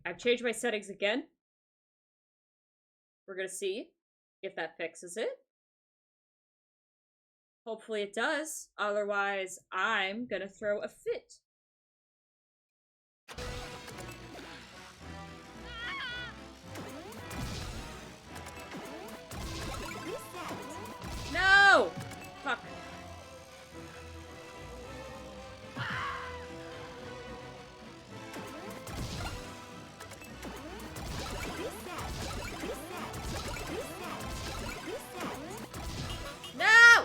I've changed my settings again. We're gonna see if that fixes it. Hopefully it does. Otherwise, I'm gonna throw a fit. No! Fuck. No!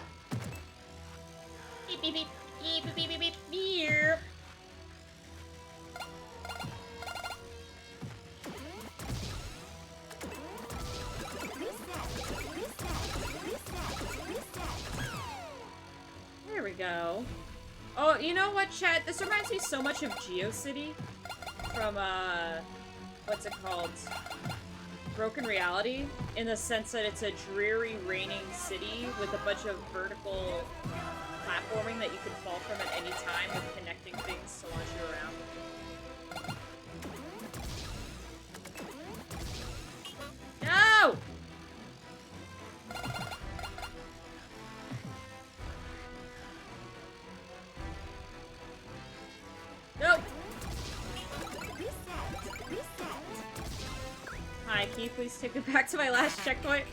Beep beep beep beep beep beep beep beep. There we go. Oh, you know what, chat? This reminds me so much of GeoCity from, what's it called? Broken Reality, in the sense that it's a dreary, raining city with a bunch of vertical platforming that you can fall from at any time with connecting things to launch you around. No! Nope. Hi, can you please take me back to my last checkpoint?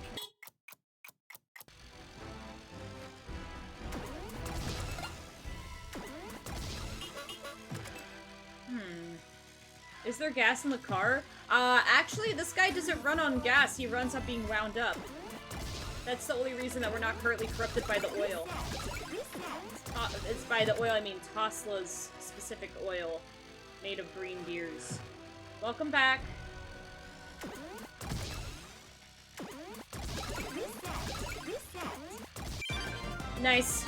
Is there gas in the car? Actually, this guy doesn't run on gas. He runs up being wound up. That's the only reason that we're not currently corrupted by the oil. It's by the oil, I mean Tosla's specific oil made of green gears. Welcome back. Nice.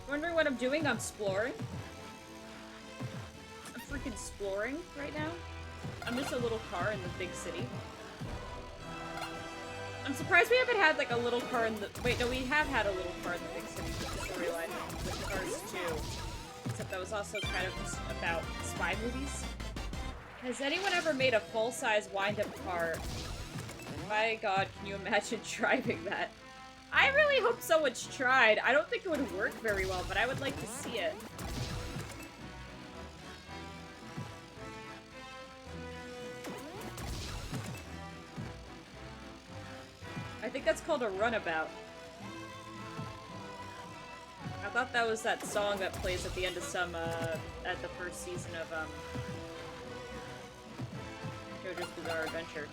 Wondering what I'm doing? I'm exploring. I'm freaking exploring right now. I'm just a little car in the big city. I'm surprised we haven't had like a little car in the— wait, no, we have had a little car in the big city storyline with Cars 2. Except that was also kind of just about spy movies. Has anyone ever made a full-size wind-up car? My god, can you imagine driving that? I really hope someone's tried. I don't think it would work very well, but I would like to see it. I think that's called a runabout. I thought that was that song that plays at the end of some, at the first season of, JoJo's Bizarre Adventure.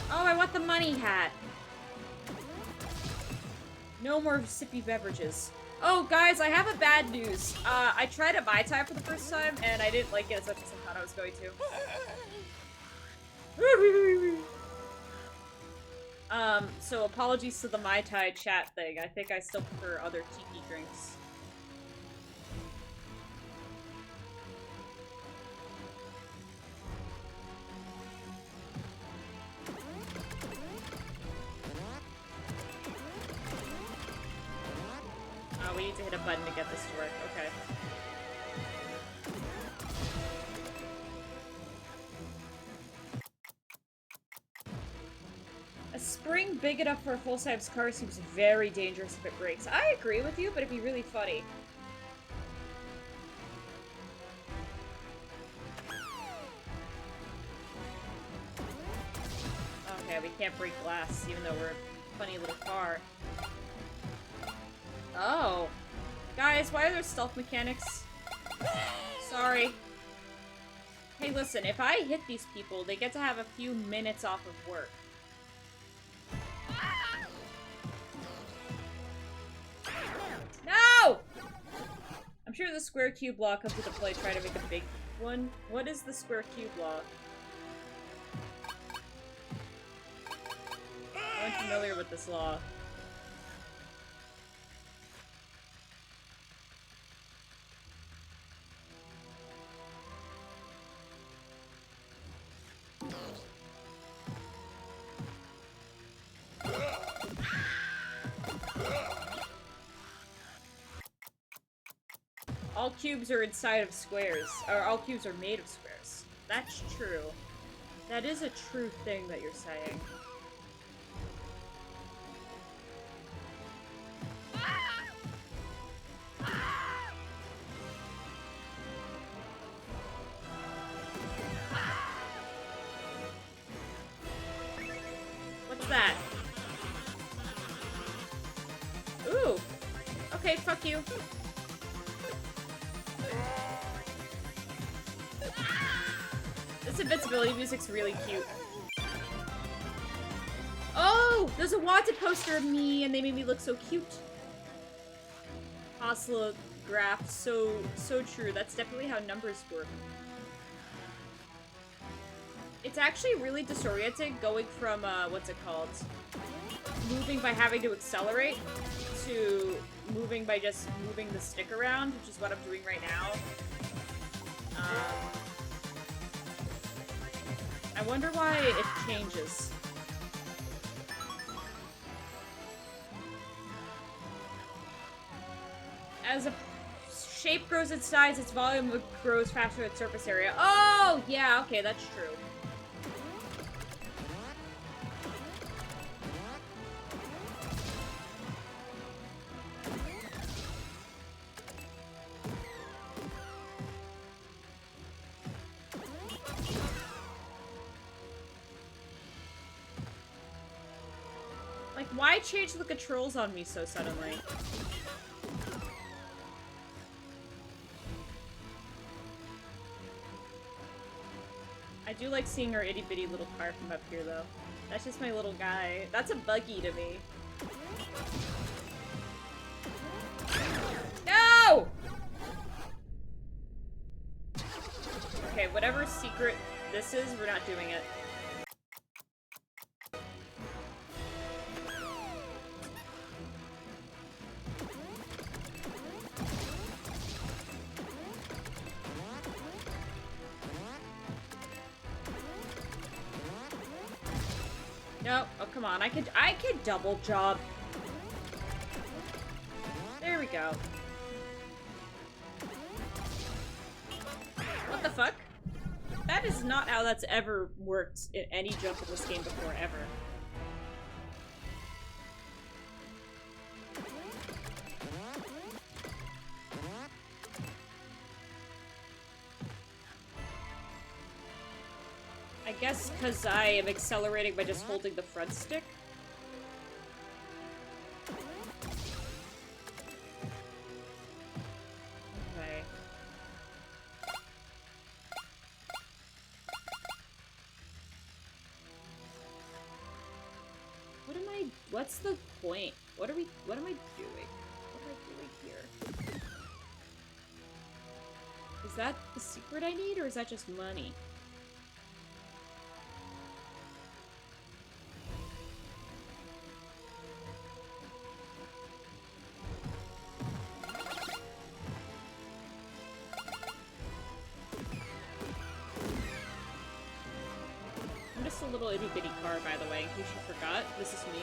Oh, I want the money hat! No more sippy beverages. Oh, guys, I have a bad news. I tried a Mai Tai for the first time, and I didn't like it as much as I thought I was going to. So apologies to the Mai Tai chat thing. I think I still prefer other tiki drinks. Oh, we need to hit a button to get this to work. Okay. A spring big enough for a full-size car seems very dangerous if it breaks. I agree with you, but it'd be really funny. Okay, we can't break glass, even though we're a funny little car. Oh. Guys, why are there stealth mechanics? Sorry. Hey, listen, if I hit these people, they get to have a few minutes off of work. No! I'm sure the square cube law comes into play trying to make a big one. What is the square cube law? 1 familiar with this law. All cubes are inside of squares. Or all cubes are made of squares. That's true. That is a true thing that you're saying. What's that? Ooh. Okay, fuck you. This invincibility music's really cute. Oh! There's a wanted poster of me, and they made me look so cute. Oscillograph, so true. That's definitely how numbers work. It's actually really disorienting going from, what's it called? Moving by having to accelerate to moving by just moving the stick around, which is what I'm doing right now. I wonder why it changes. As a shape grows in size, its volume grows faster than its surface area. Oh, yeah, okay, that's true. Like, why change the controls on me so suddenly? I do like seeing our itty-bitty little car from up here, though. That's just my little guy. That's a buggy to me. No! Okay, whatever secret this is, we're not doing it. No, oh come on, I could double jump. There we go. What the fuck? That is not how that's ever worked in any jump in this game before, ever. I guess because I am accelerating by just holding the front stick. Okay. What's the point? What am I doing? What am I doing here? Is that the secret I need, or is that just money? A little itty-bitty car, by the way, in case you forgot. This is me.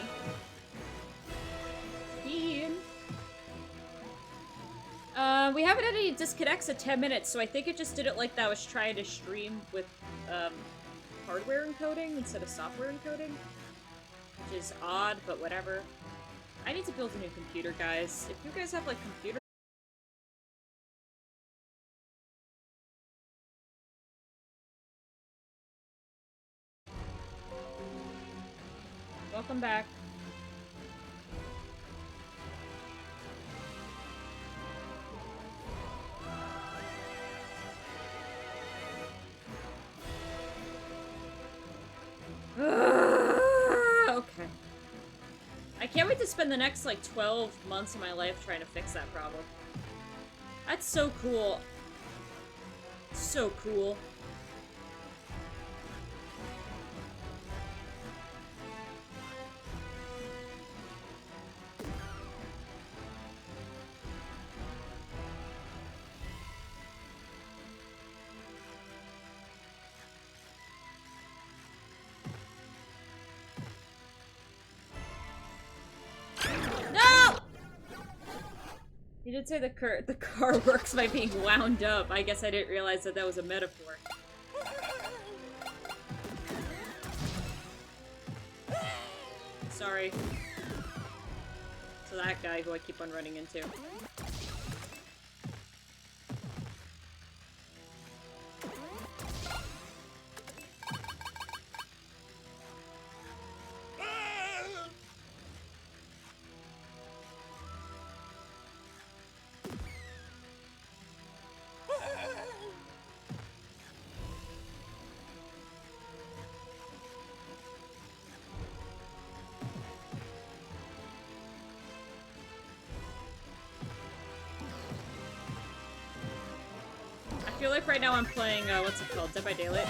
Ian. We haven't had any disconnects at 10 minutes, so I think it just did it like that was trying to stream with, hardware encoding instead of software encoding. Which is odd, but whatever. I need to build a new computer, guys. If you guys have, like, computer... Welcome back. Okay. I can't wait to spend the next, like, 12 months of my life trying to fix that problem. That's so cool. So cool. You did say the car works by being wound up. I guess I didn't realize that that was a metaphor. Sorry. So that guy who I keep on running into. I feel like right now I'm playing, what's it called? Dead by Daylight?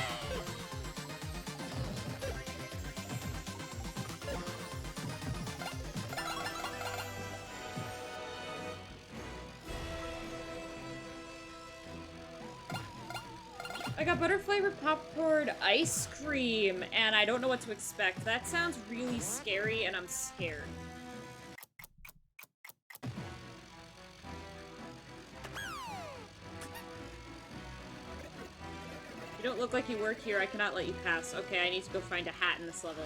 I got butter-flavored popcorn ice cream, and I don't know what to expect. That sounds really scary, and I'm scared. You don't look like you work here. I cannot let you pass. Okay, I need to go find a hat in this level.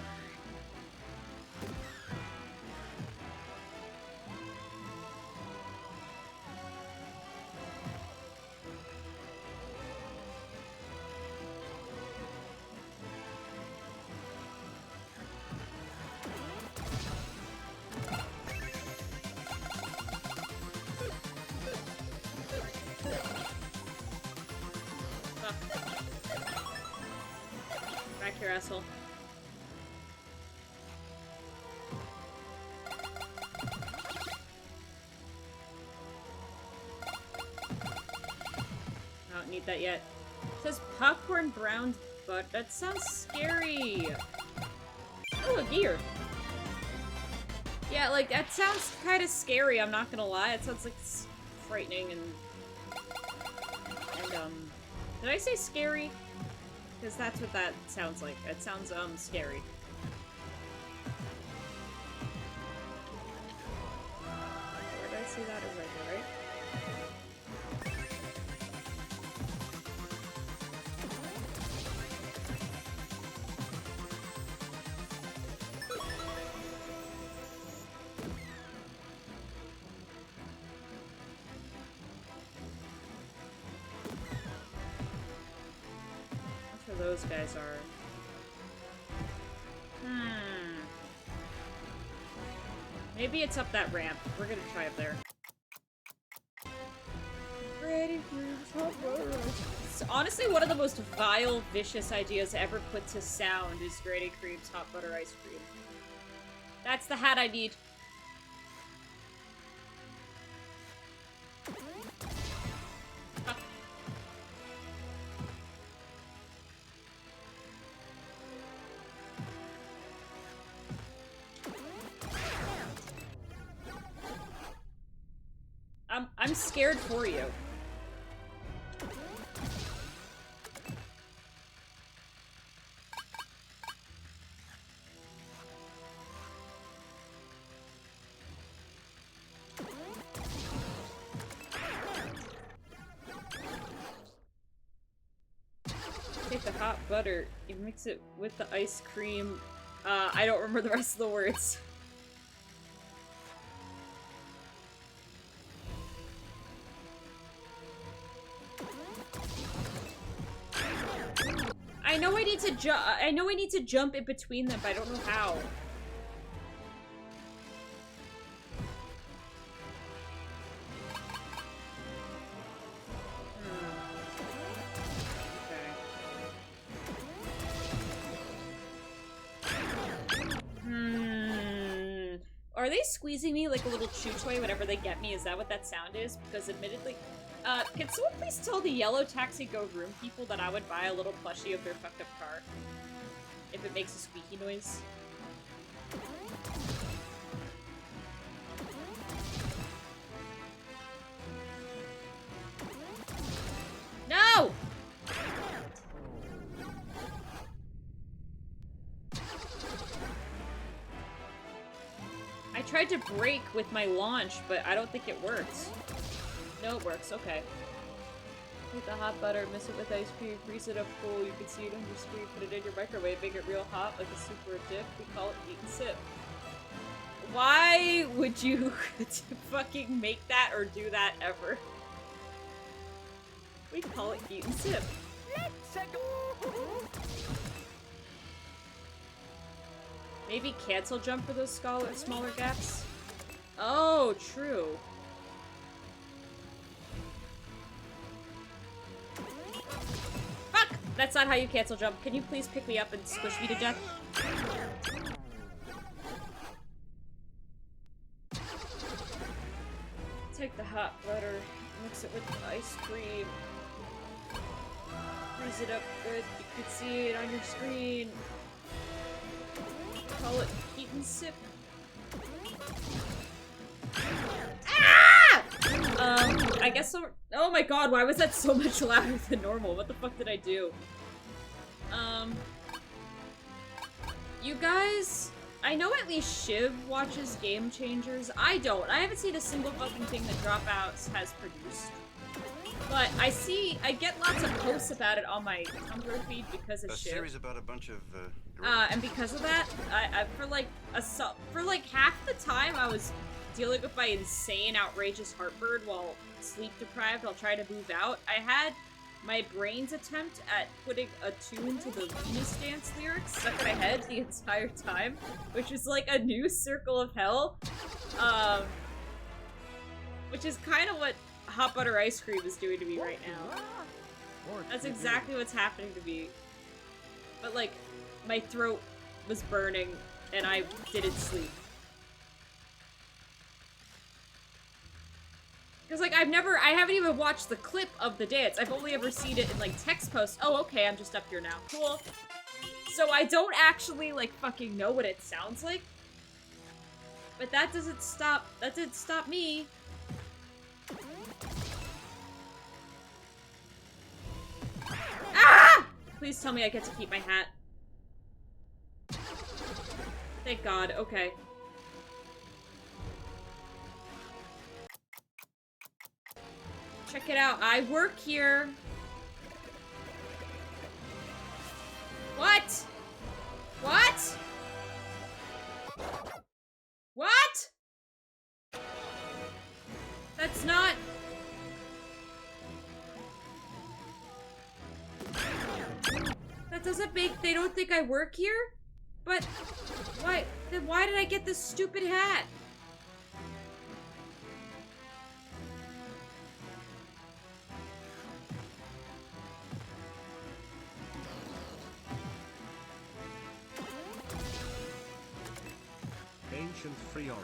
Back here, asshole. I don't need that yet. It says popcorn brown butt. That sounds scary. Oh, a gear. Yeah, like, that sounds kind of scary, I'm not gonna lie. It sounds, like, frightening and did I say scary? Because that's what that sounds like. It sounds, scary. Where did I see that? It was right there, right? Those guys are. Maybe it's up that ramp. We're gonna try up there. It's honestly one of the most vile, vicious ideas ever put to sound is Grady Cream's hot butter ice cream. That's the hat I need. I'm scared for you. Take the hot butter, you mix it with the ice cream. I don't remember the rest of the words. I know I need to I know I need to jump in between them, but I don't know how. Are they squeezing me like a little chew toy whenever they get me? Is that what that sound is? Because admittedly, can someone please tell the yellow taxi go room people that I would buy a little plushie of their fucked up car if it makes a squeaky noise? No! I tried to brake with my launch, but I don't think it works. No, it works. Okay. Take the hot butter, mix it with ice cream, freeze it up cool. You can see it on your screen. Put it in your microwave. Make it real hot, like a soup or a dip. We call it eat and sip. Why would you fucking make that or do that ever? We call it eat and sip. Maybe cancel jump for those smaller gaps? Oh, true. Fuck! That's not how you cancel jump. Can you please pick me up and squish me to death? Take the hot butter, mix it with the ice cream. Freeze it up good. You can see it on your screen. Call it eat and sip. Ah! I guess so. Oh my god, why was that so much louder than normal? What the fuck did I do? You guys, I know at least Shiv watches Game Changers. I don't. I haven't seen a single fucking thing that Dropouts has produced. But I get lots of posts about it on my Tumblr feed because of Shiv. A series about a bunch of, and because of that, for like half the time I was dealing with my insane, outrageous heartburn while sleep deprived while trying to move out. I had my brain's attempt at putting a tune to the Venus Dance lyrics stuck in my head the entire time, which is like a new circle of hell. Which is kind of what hot butter ice cream is doing to me right now. That's exactly what's happening to me. But like, my throat was burning and I didn't sleep. Because like, I haven't even watched the clip of the dance. I've only ever seen it in like text posts. Oh, okay, I'm just up here now. Cool. So I don't actually like fucking know what it sounds like. But that didn't stop me. Ah! Please tell me I get to keep my hat. Thank God, okay. Check it out, I work here. What? What? What? That's not... That doesn't make... They don't think I work here? But... Why... Then why did I get this stupid hat? Ancient free orange.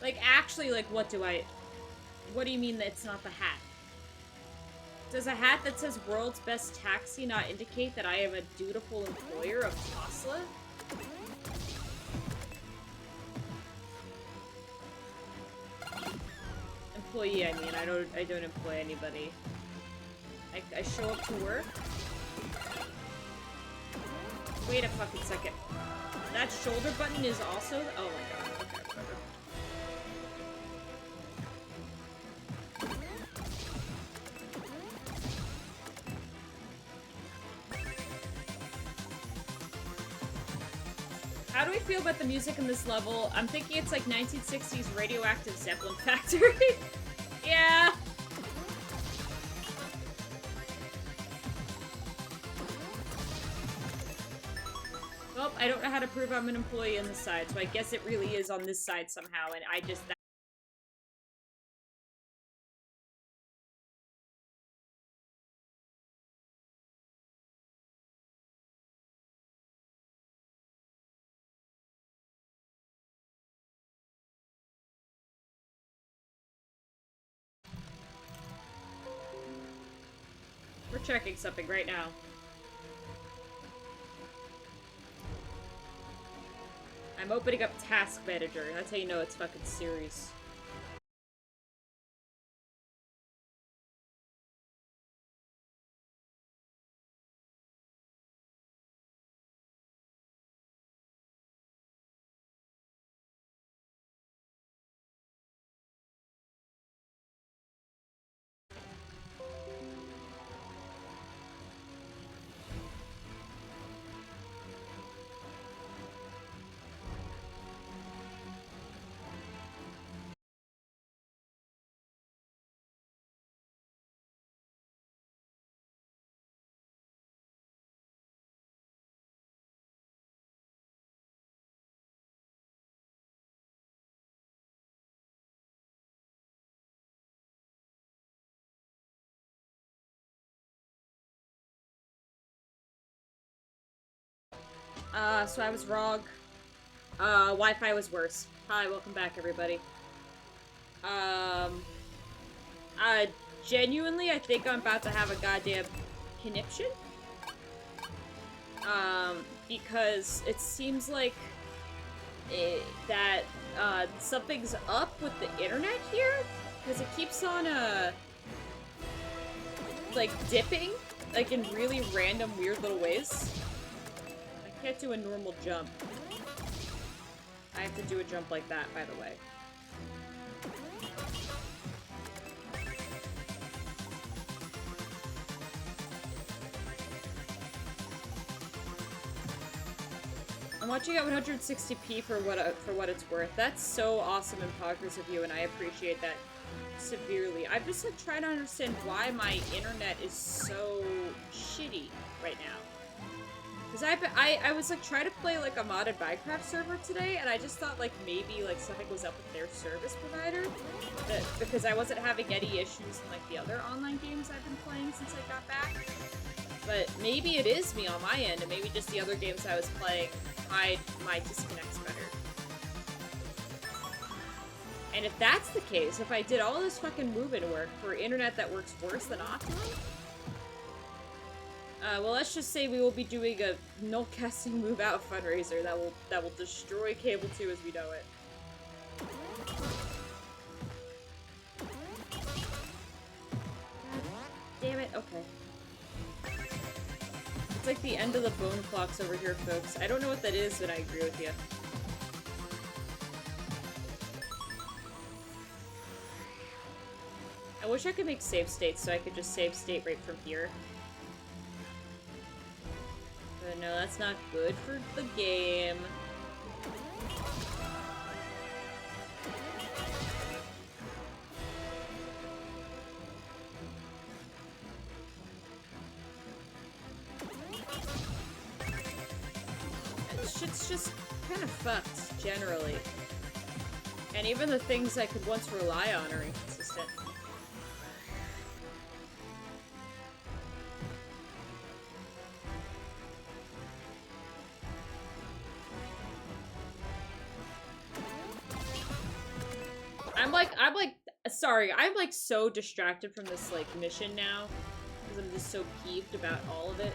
Like, actually, like, what do you mean that it's not the hat? Does a hat that says World's Best Taxi not indicate that I am a dutiful employer of Tesla? Employee, I mean. I don't employ anybody. I show up to work. Wait a fucking second. That shoulder button is also... Oh my god. Okay, whatever. How do we feel about the music in this level? I'm thinking it's like 1960s radioactive Zeppelin factory. Yeah. Well, I don't know how to prove I'm an employee on this side, so I guess it really is on this side somehow, and I just... for checking something right now. I'm opening up Task Manager. That's how you know it's fucking serious. So I was wrong. Wi-Fi was worse. Hi, welcome back, everybody. Genuinely, I think I'm about to have a goddamn conniption. Because it seems like something's up with the internet here, because it keeps on, like, dipping, like, in really random, weird little ways. I can't do a normal jump. I have to do a jump like that, by the way. I'm watching at 160p for what it's worth. That's so awesome and progress of you, and I appreciate that severely. I'm just like trying to understand why my internet is so shitty right now. Because I was like trying to play like a modded Minecraft server today, and I just thought like maybe like something was up with their service provider, because I wasn't having any issues in like the other online games I've been playing since I got back. But maybe it is me on my end, and maybe just the other games I was playing hide my disconnects better. And if that's the case, if I did all this fucking move-in work for internet that works worse than Optimum, well, let's just say we will be doing a nullcasting move-out fundraiser that will destroy Cable 2 as we know it. Damn it, okay. It's like the end of the bone clocks over here, folks. I don't know what that is, but I agree with you. I wish I could make save states so I could just save state right from here. But no, that's not good for the game. Shit's just kind of fucked, generally. And even the things I could once rely on are inconsistent. Sorry, I'm like so distracted from this like mission now, because I'm just so peeved about all of it.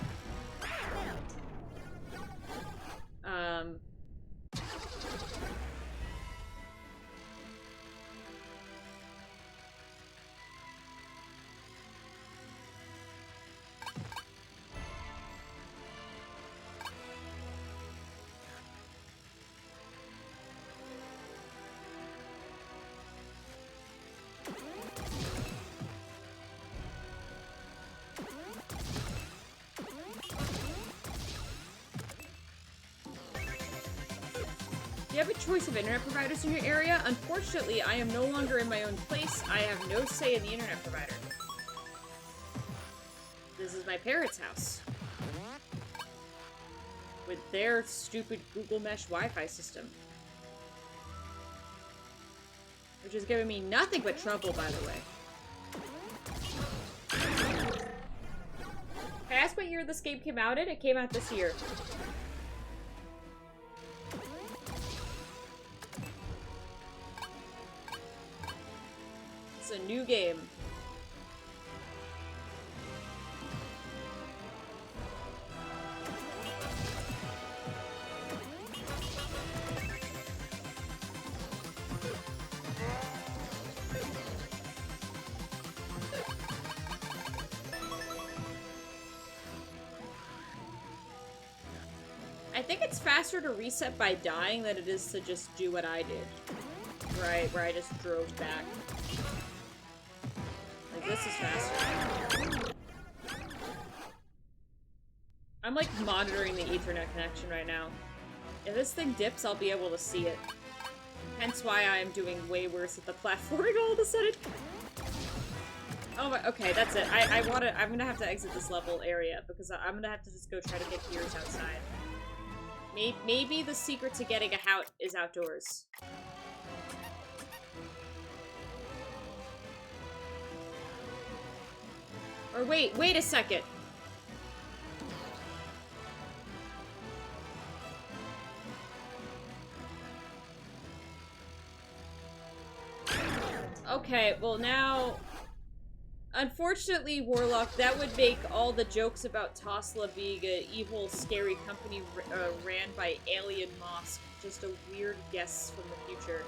Do you have a choice of internet providers in your area? Unfortunately, I am no longer in my own place. I have no say in the internet provider. This is my parents' house. With their stupid Google Mesh Wi-Fi system. Which is giving me nothing but trouble, by the way. Can I ask what year this game came out in? It came out this year. It's a new game. think it's faster to reset by dying than it is to just do what I did. Where I just drove back. Like, this is faster. I'm, like, monitoring the Ethernet connection right now. If this thing dips, I'll be able to see it. Hence why I am doing way worse at the platforming all of a sudden. Oh my, okay, that's it. I'm gonna have to exit this level area because I'm gonna have to just go try to get gears outside. Maybe the secret to getting a hout is outdoors. Or wait a second. Okay, well now... Unfortunately, Warlock, that would make all the jokes about Tosla being an evil, scary company ran by Alien Mosque just a weird guess from the future.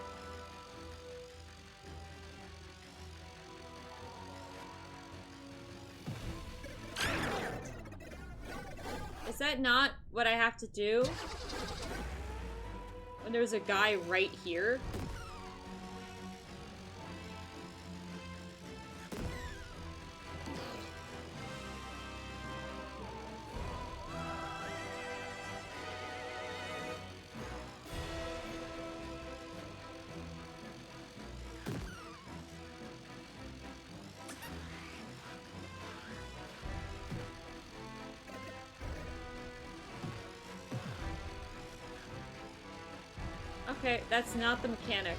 Is that not what I have to do? When there's a guy right here? Okay, that's not the mechanic.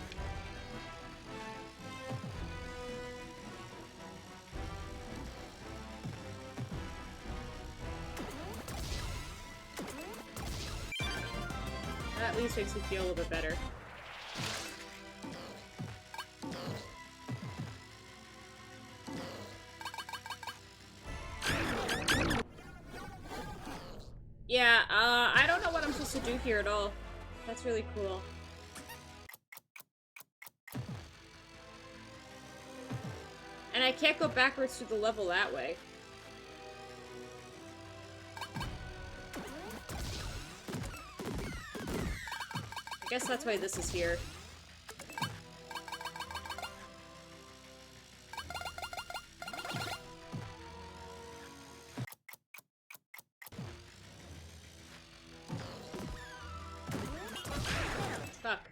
That at least makes me feel a little bit better. Yeah, I don't know what I'm supposed to do here at all. That's really cool. And I can't go backwards through the level that way. I guess that's why this is here. Fuck.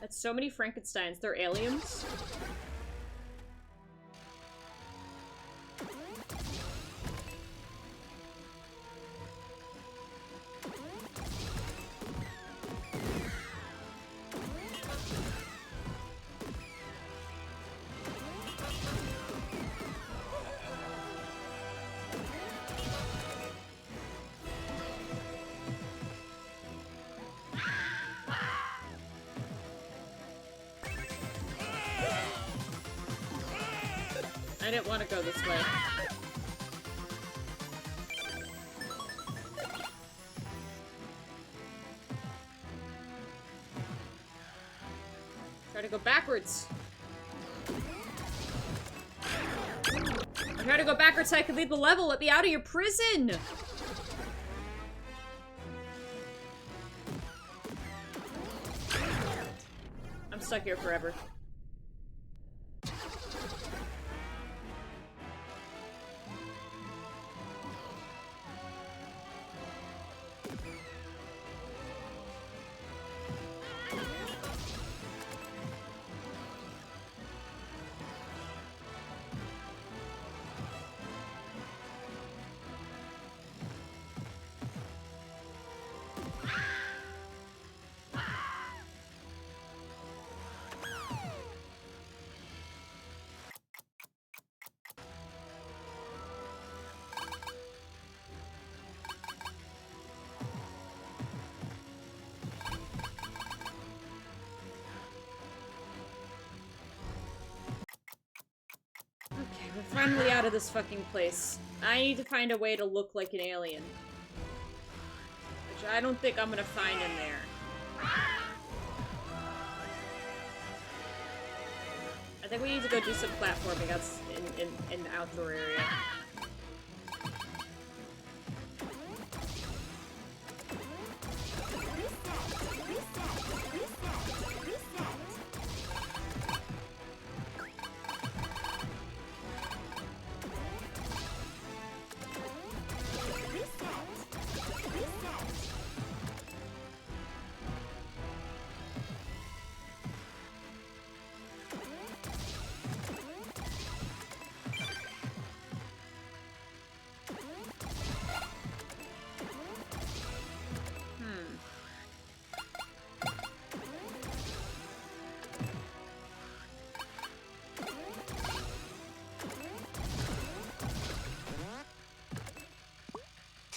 That's so many Frankensteins. They're aliens? I didn't want to go this way. Try to go backwards. I'm trying to go backwards so I can leave the level. Let me out of your prison! I'm stuck here forever. We're finally out of this fucking place. I need to find a way to look like an alien. Which I don't think I'm gonna find in there. I think we need to go do some platforming out in the outdoor area.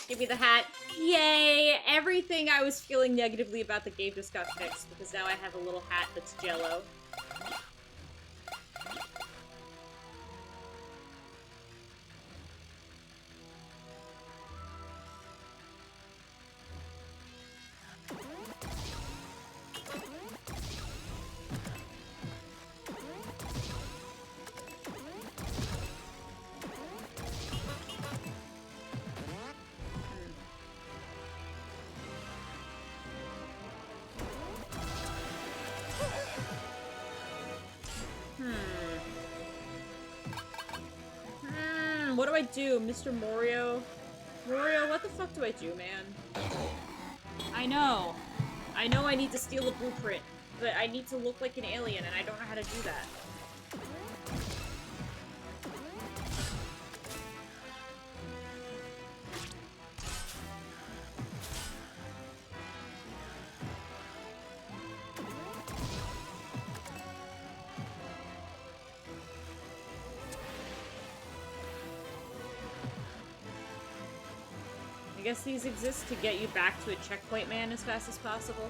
Give me the hat. Yay! Everything I was feeling negatively about the game just got fixed, because now I have a little hat that's jello. What do I do, Mr. Morio? Morio, what the fuck do I do, man? I know I need to steal a blueprint, but I need to look like an alien, and I don't know how to do that. I guess these exist to get you back to a checkpoint man as fast as possible.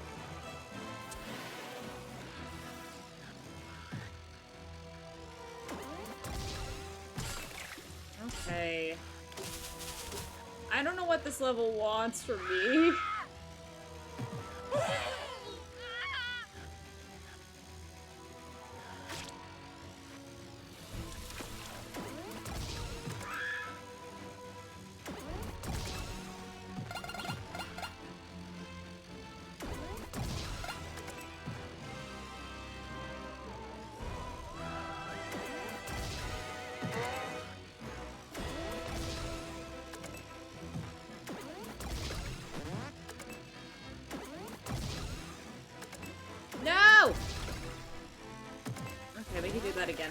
Okay. I don't know what this level wants from me. No! Okay, we can do that again.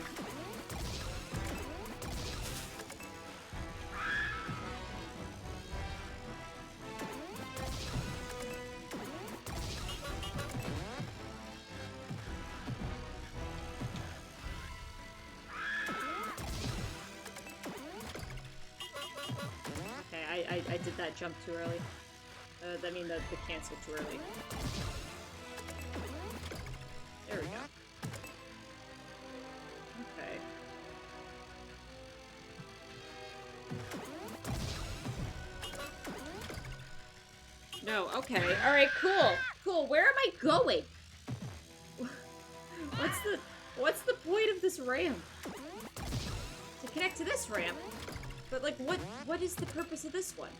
Okay, I did that jump too early. I mean the cancel too early. There we go. Okay. No, okay. Alright, cool. Cool. Where am I going? What's the point of this ramp? To connect to this ramp? But like what is the purpose of this one?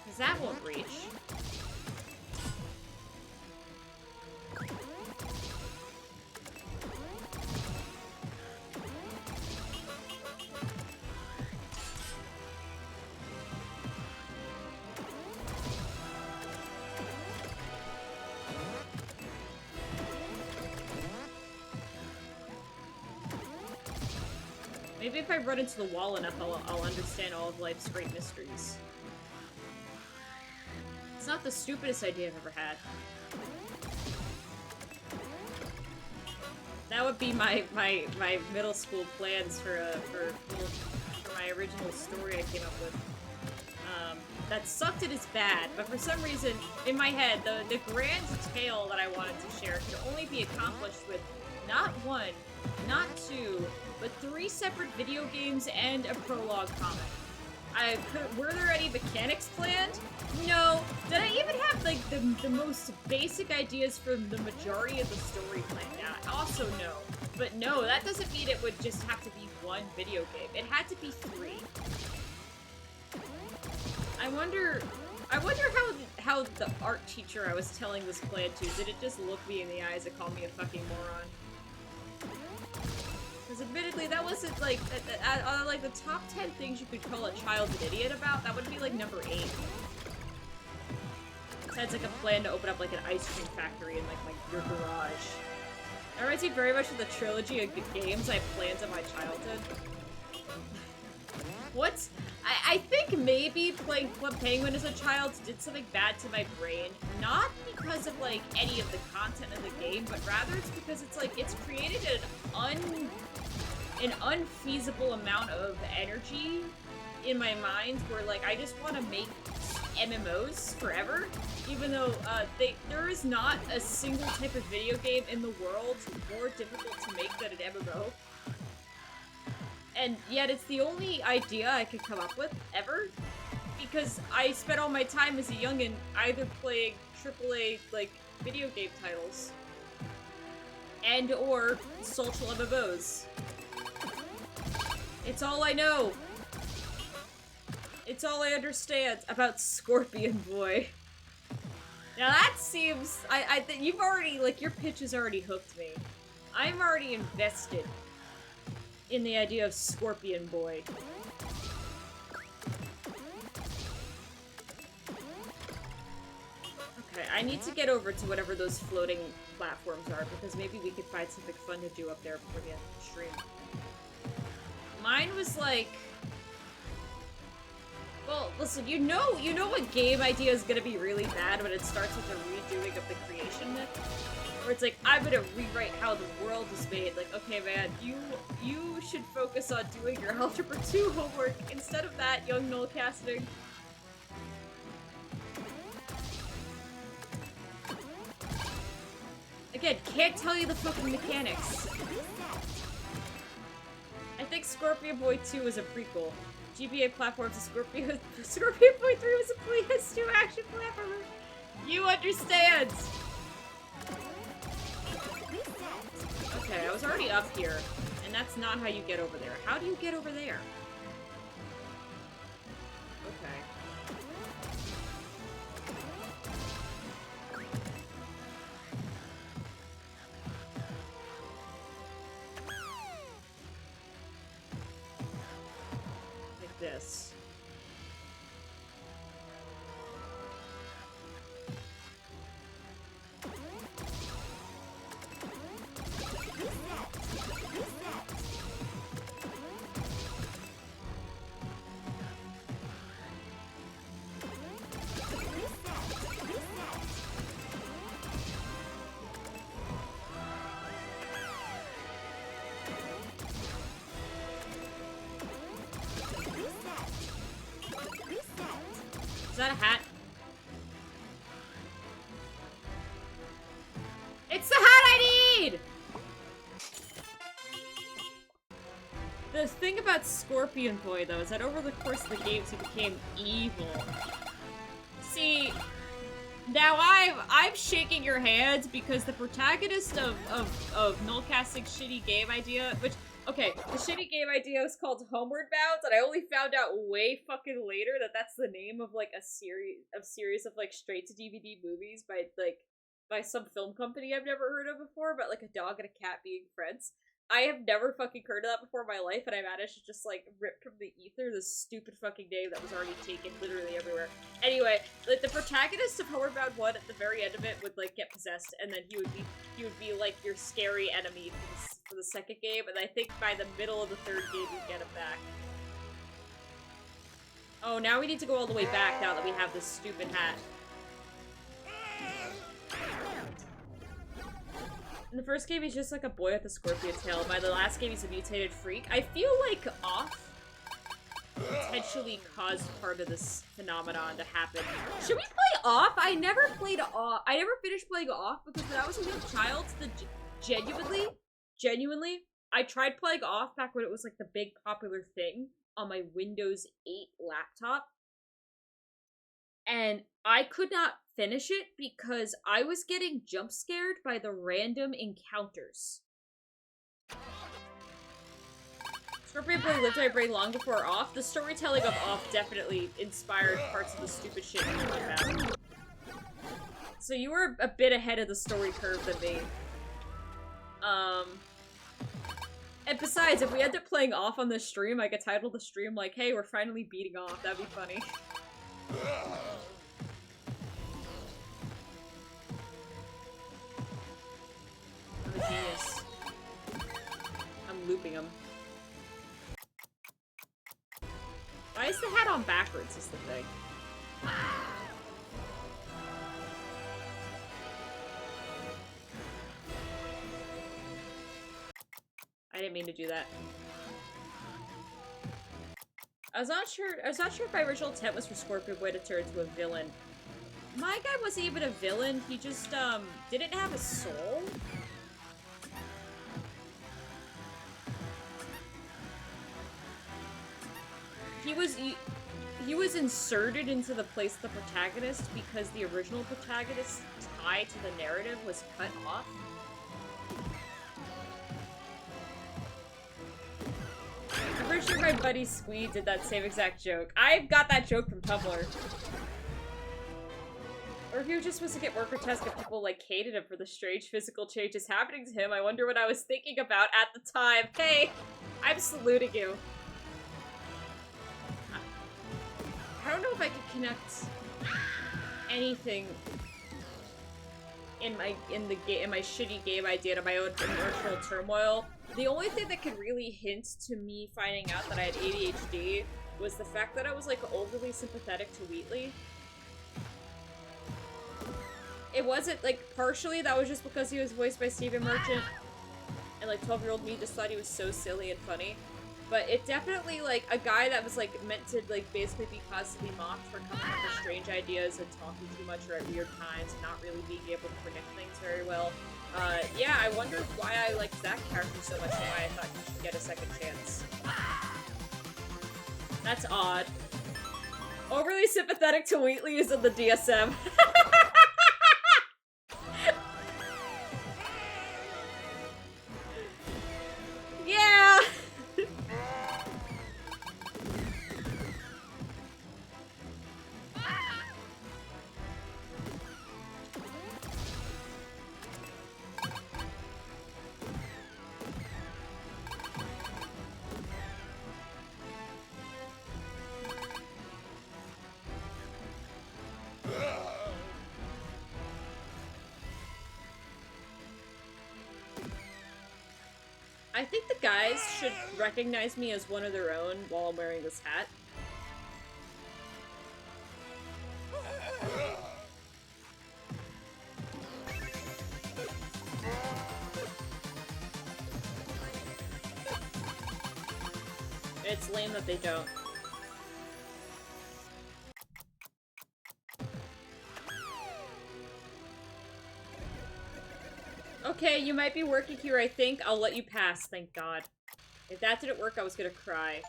Cause that won't reach. Maybe if I run into the wall enough, I'll understand all of life's great mysteries. It's not the stupidest idea I've ever had. That would be my middle school plans for my original story I came up with. That sucked and is bad, but for some reason, in my head, the grand tale that I wanted to share could only be accomplished with not one, not two, but 3 separate video games and a prologue comic. Were there any mechanics planned? No. Did I even have, like, the most basic ideas for the majority of the story planned out? Also no. But no, that doesn't mean it would just have to be 1 video game. It had to be 3. I wonder how the art teacher I was telling this plan to, did it just look me in the eyes and call me a fucking moron? Because admittedly, that wasn't, like, like, the top 10 things you could call a child an idiot about, that would be, like, number 8. Besides, like, a plan to open up, like, an ice cream factory in, like, your garage. That reminds me very much of the trilogy of games I planned in my childhood. What? I think maybe playing Club Penguin as a child did something bad to my brain. Not because of, like, any of the content of the game, but rather it's because it's, like, it's created an an unfeasible amount of energy in my mind where, like, I just want to make MMOs forever, even though there is not a single type of video game in the world more difficult to make than an MMO. And yet it's the only idea I could come up with, ever, because I spent all my time as a youngin' either playing AAA, like, video game titles, and or social MMOs. It's all I know. It's all I understand about Scorpion Boy. Now that seems, I think you've already, like, your pitch has already hooked me. I'm already invested in the idea of Scorpion Boy. Okay, I need to get over to whatever those floating platforms are, because maybe we could find something fun to do up there before the end of the stream. Mine was like... Well, listen, you know what game idea is gonna be really bad when it starts with a redoing of the creation myth? Where it's like, I'm gonna rewrite how the world is made. Like, okay, man, you should focus on doing your Algebra 2 homework instead of that, young null casting. Again, can't tell you the fucking mechanics. I think Scorpion Boy 2 is a prequel. GBA platforms, Scorpion Boy 3 was a PS2 action platformer. You understand! Okay, I was already up here, and that's not how you get over there. How do you get over there? Okay. Like this. Is that a hat? It's the hat I need! The thing about Scorpion Boy, though, is that over the course of the games he became evil. See, now I'm shaking your hands because the protagonist of Nullcasting's shitty game idea, which, okay, the shitty game idea is called Homeward Bound, and I only found out way fucking later that that's the name of, like, a series of, like, straight-to-DVD movies by some film company I've never heard of before, about, like, a dog and a cat being friends. I have never fucking heard of that before in my life, and I managed to just, like, rip from the ether this stupid fucking name that was already taken literally everywhere. Anyway, like, the protagonist of Homeward Bound 1, at the very end of it, would, like, get possessed, and then he would be like, your scary enemy for the second game, and I think by the middle of the third game, you get him back. Oh, now we need to go all the way back now that we have this stupid hat. In the first game, he's just like a boy with a scorpion tail. By the last game, he's a mutated freak. I feel like Off potentially caused part of this phenomenon to happen. Should we play Off? I never played Off. I never finished playing Off because when I was a young child, genuinely, I tried playing Off back when it was like the big popular thing on my Windows 8 laptop. And I could not finish it because I was getting jump scared by the random encounters. Scorpion Boy lived in my brain long before Off. The storytelling of Off definitely inspired parts of the stupid shit you talk about. So you were a bit ahead of the story curve than me. And besides, if we end up playing Off on this stream, I could title the stream like, hey, we're finally beating Off. That'd be funny. I'm a genius. I'm looping him. Why is the hat on backwards is the thing? I didn't mean to do that. I was not sure if my original intent was for Scorpion Boy to turn into a villain. My guy wasn't even a villain, he just, didn't have a soul. He was inserted into the place of the protagonist because the original protagonist's tie to the narrative was cut off. I'm pretty sure my buddy Squee did that same exact joke. I got that joke from Tumblr. Or if he was just supposed to get more grotesque and people, like, hated him for the strange physical changes happening to him, I wonder what I was thinking about at the time. Hey, I'm saluting you. I don't know if I could connect anything in my shitty game idea to my own emotional turmoil. The only thing that could really hint to me finding out that I had ADHD was the fact that I was, like, overly sympathetic to Wheatley. It wasn't, like, partially that was just because he was voiced by Stephen Merchant, and, like, 12-year-old me just thought he was so silly and funny. But it definitely, like, a guy that was, like, meant to, like, basically be constantly mocked for coming up with strange ideas and talking too much or at weird times and not really being able to predict things very well. Yeah, I wonder why I liked that character so much and why I thought he should get a second chance. That's odd. Overly sympathetic to Wheatley is in the DSM. Yeah! I think the guys should recognize me as one of their own while I'm wearing this hat. It's lame that they don't. Okay, you might be working here, I think. I'll let you pass, thank God. If that didn't work, I was gonna cry.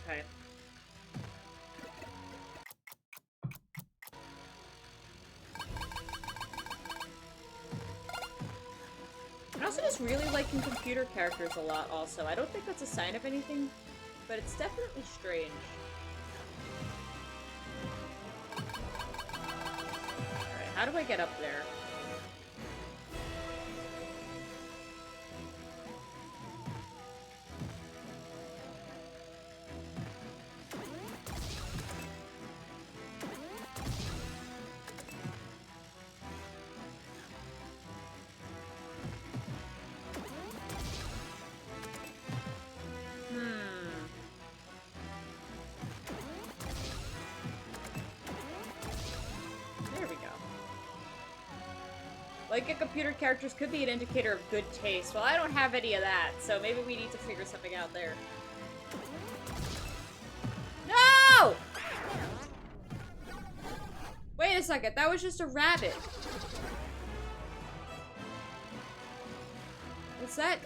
Okay. I'm also just really liking computer characters a lot, also. I don't think that's a sign of anything, but it's definitely strange. Alright, how do I get up there? Liking computer characters could be an indicator of good taste. Well, I don't have any of that, so maybe we need to figure something out there. No! Wait a second, that was just a rabbit. What's that?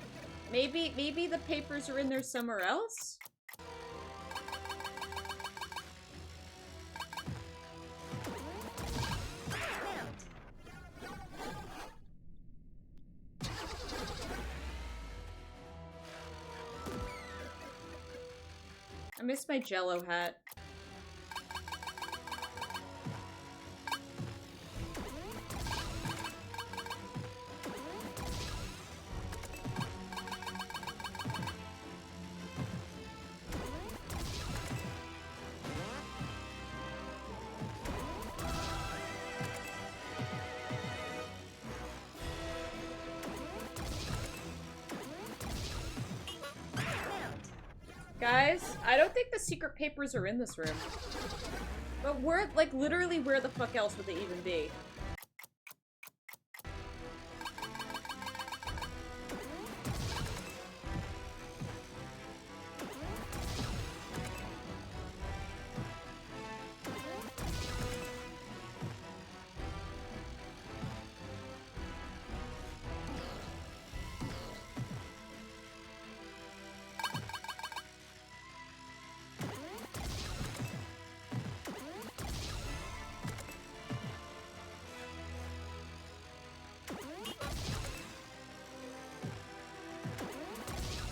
Maybe the papers are in there somewhere else? I missed my Jello hat. Guys, I don't think the secret papers are in this room. But where, like, literally where the fuck else would they even be?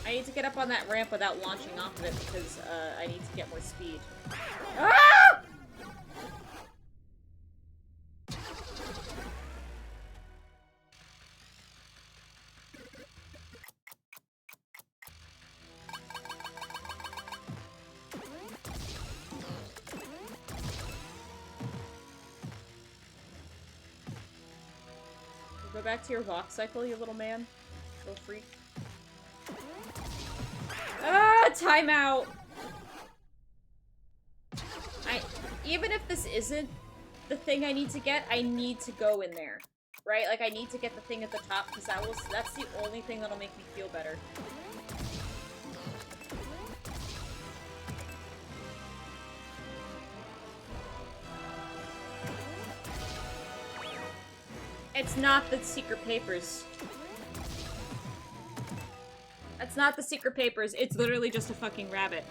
I need to get up on that ramp without launching off of it because I need to get more speed. Ah! Go back to your walk cycle, you little man. Little freak. Ah, timeout! Even if this isn't the thing I need to get, I need to go in there. Right? Like, I need to get the thing at the top, because that's the only thing that'll make me feel better. It's not the secret papers. That's not the secret papers. It's literally just a fucking rabbit.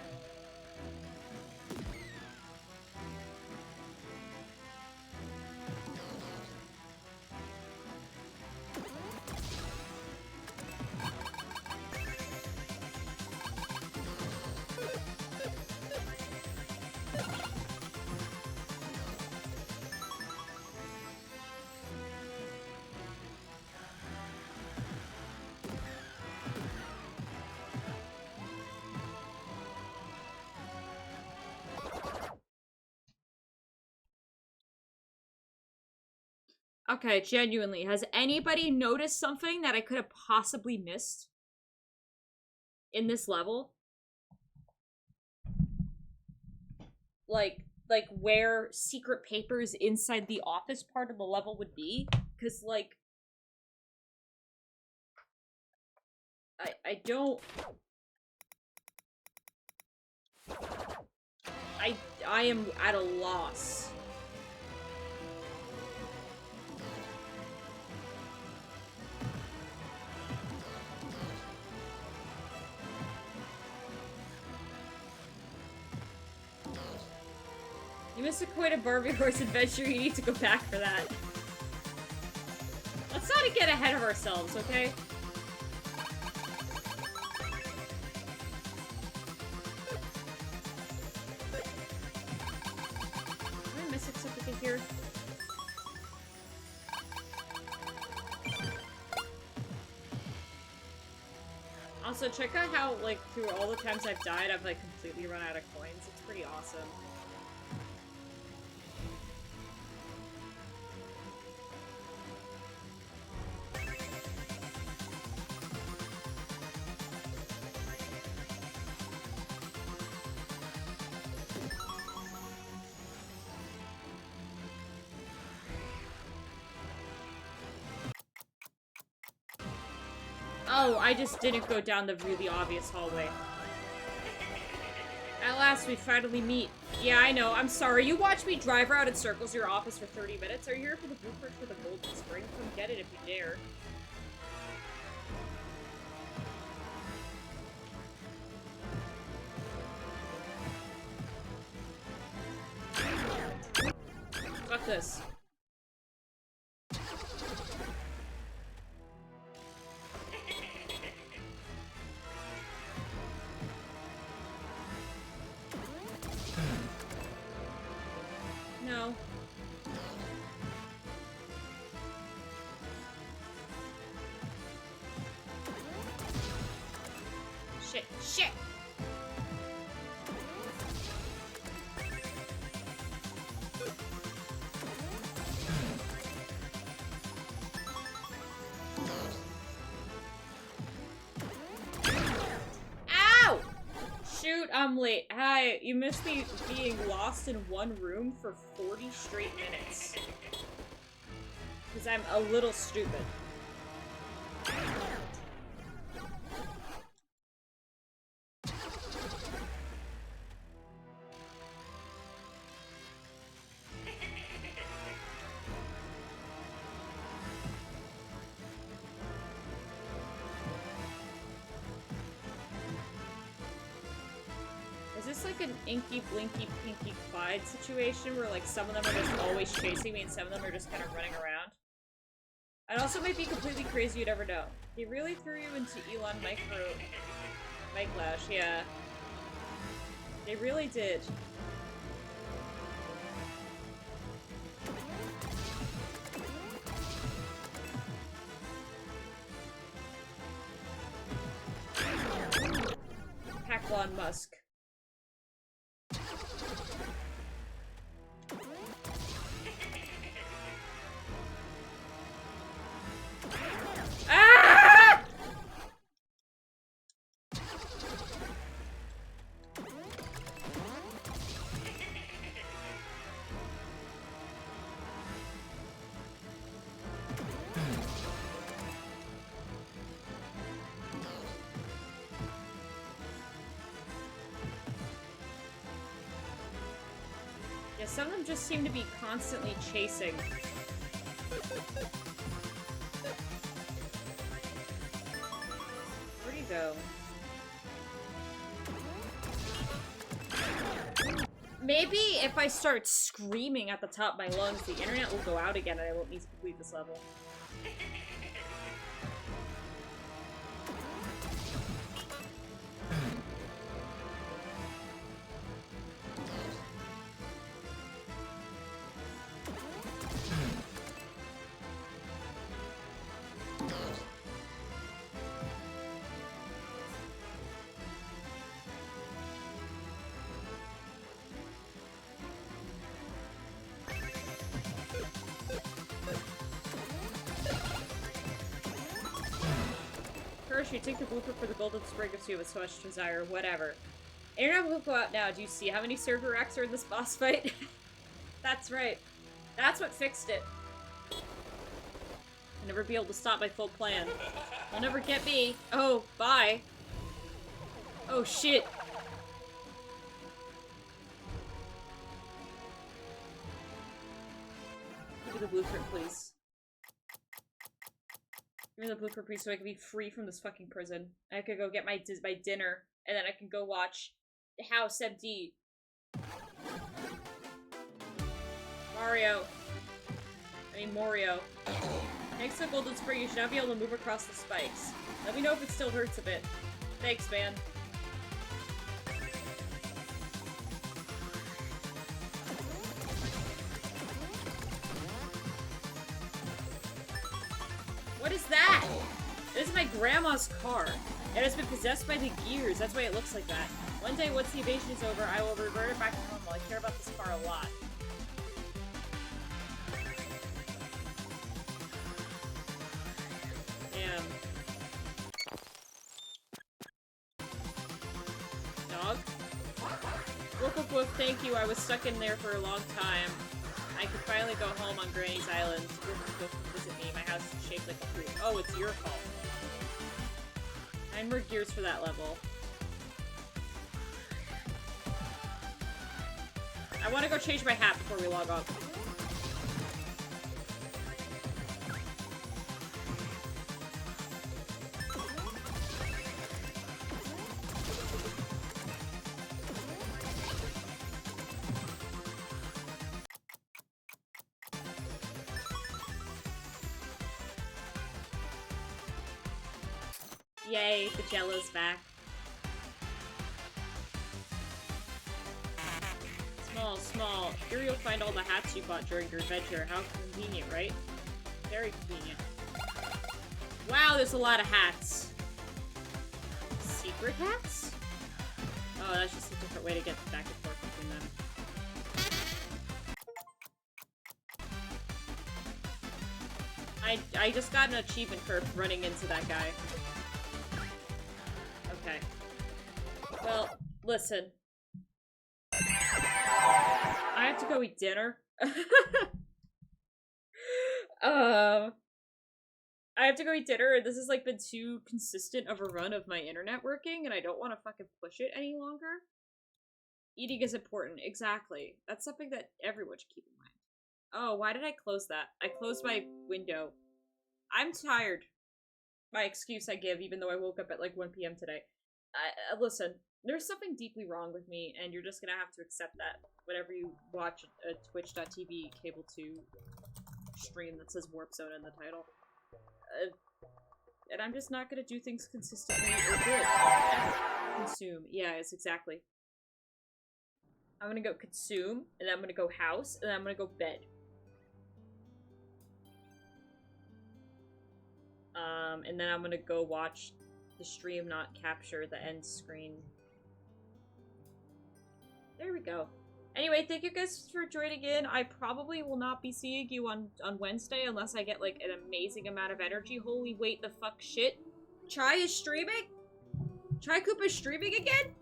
Okay, genuinely, has anybody noticed something that I could have possibly missed in this level? Like where secret papers inside the office part of the level would be? Because, like, I don't... I am at a loss. You missed a quite a Barbie horse adventure, you need to go back for that. Let's not get ahead of ourselves, okay? Did I miss something here? Also, check out how, like, through all the times I've died, I've, like, completely run out of coins. It's pretty awesome. Oh, I just didn't go down the really obvious hallway. At last, we finally meet. Yeah, I know. I'm sorry. You watch me drive around in circles your office for 30 minutes. Are you here for the blueprint for the Golden Spring? Come get it if you dare. Fuck this. No. Shit. Shit! Ow! Shoot! Dude, I'm late. Hi, you missed me being lost in one room for 40 straight minutes. Because I'm a little stupid. Is this like an Inky Blinky Pinky Clyde situation where like some of them are just always chasing me and some of them are just kind of running around? I'd also might be completely crazy, you'd ever know. He really threw you into Elon Miclash, yeah. They really did. Packlon Musk. Ah! Yeah, some of them just seem to be constantly chasing. Where'd he go? Maybe if I start screaming at the top of my lungs, the internet will go out again and I won't need to complete this level. First, you take the blueprint for the golden spring of you with so much desire, whatever. Internet will go out now. Do you see how many server racks are in this boss fight? That's right. That's what fixed it. I'll never be able to stop my full plan. You'll never get me. Oh, bye. Oh, shit. Give me the blueprint, please. Give me the blueprint, please, so I can be free from this fucking prison. I could go get my dinner, and then I can go watch The House MD. Mario. Next to Golden Spring, you should not be able to move across the spikes. Let me know if it still hurts a bit. Thanks, man. What is that? This is my grandma's car. It has been possessed by the gears. That's why it looks like that. One day, once the invasion is over, I will revert it back to normal. I care about this car a lot. Damn. Dog? Woof woof woof, thank you. I was stuck in there for a long time. I could finally go home on Granny's Island. Go visit me. My house is shaped like a fruit. Oh, it's your fault. 9 more gears for that level. I want to go change my hat before we log off. Yay, the Jello's back. Small. Here you'll find all the hats you bought during your adventure. How convenient, right? Very convenient. Wow, there's a lot of hats. Secret hats? Oh, that's just a different way to get back and forth between them. I just got an achievement for running into that guy. Okay. Well, Listen. I have to go eat dinner. I have to go eat dinner, and this has, like, been too consistent of a run of my internet working, and I don't want to fucking push it any longer. Eating is important. Exactly. That's something that everyone should keep in mind. Oh, why did I close that? I closed my window. I'm tired. My excuse I give, even though I woke up at, like, 1 p.m. today. Listen, there's something deeply wrong with me, and you're just gonna have to accept that whenever you watch a twitch.tv cable 2 stream that says Warp Zone in the title. And I'm just not gonna do things consistently or good. Consume. Yeah, it's exactly. I'm gonna go consume, and then I'm gonna go house, and then I'm gonna go bed. And then I'm gonna go watch the stream not capture the end screen. There we go. Anyway, thank you guys for joining in. I probably will not be seeing you on Wednesday unless I get, like, an amazing amount of energy. Holy wait the fuck shit. Chai is streaming? Chai Koopa is streaming again?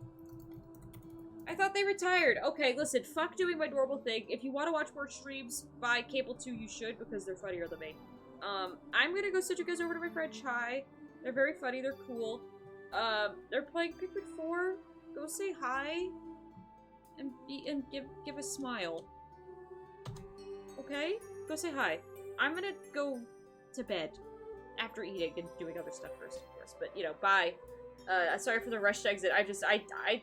I thought they retired. Okay, listen, fuck doing my normal thing. If you want to watch more streams by Cable 2, you should, because they're funnier than me. I'm gonna go send you guys over to my friend Chai. They're very funny, they're cool. They're playing Pikmin 4. Go say hi. And give a smile. Okay? Go say hi. I'm gonna go to bed after eating and doing other stuff first, of course. But, you know, bye. Sorry for the rushed exit. I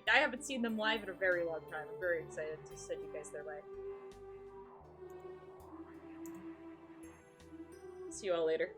haven't seen them live in a very long time. I'm very excited to send you guys their way. See you all later.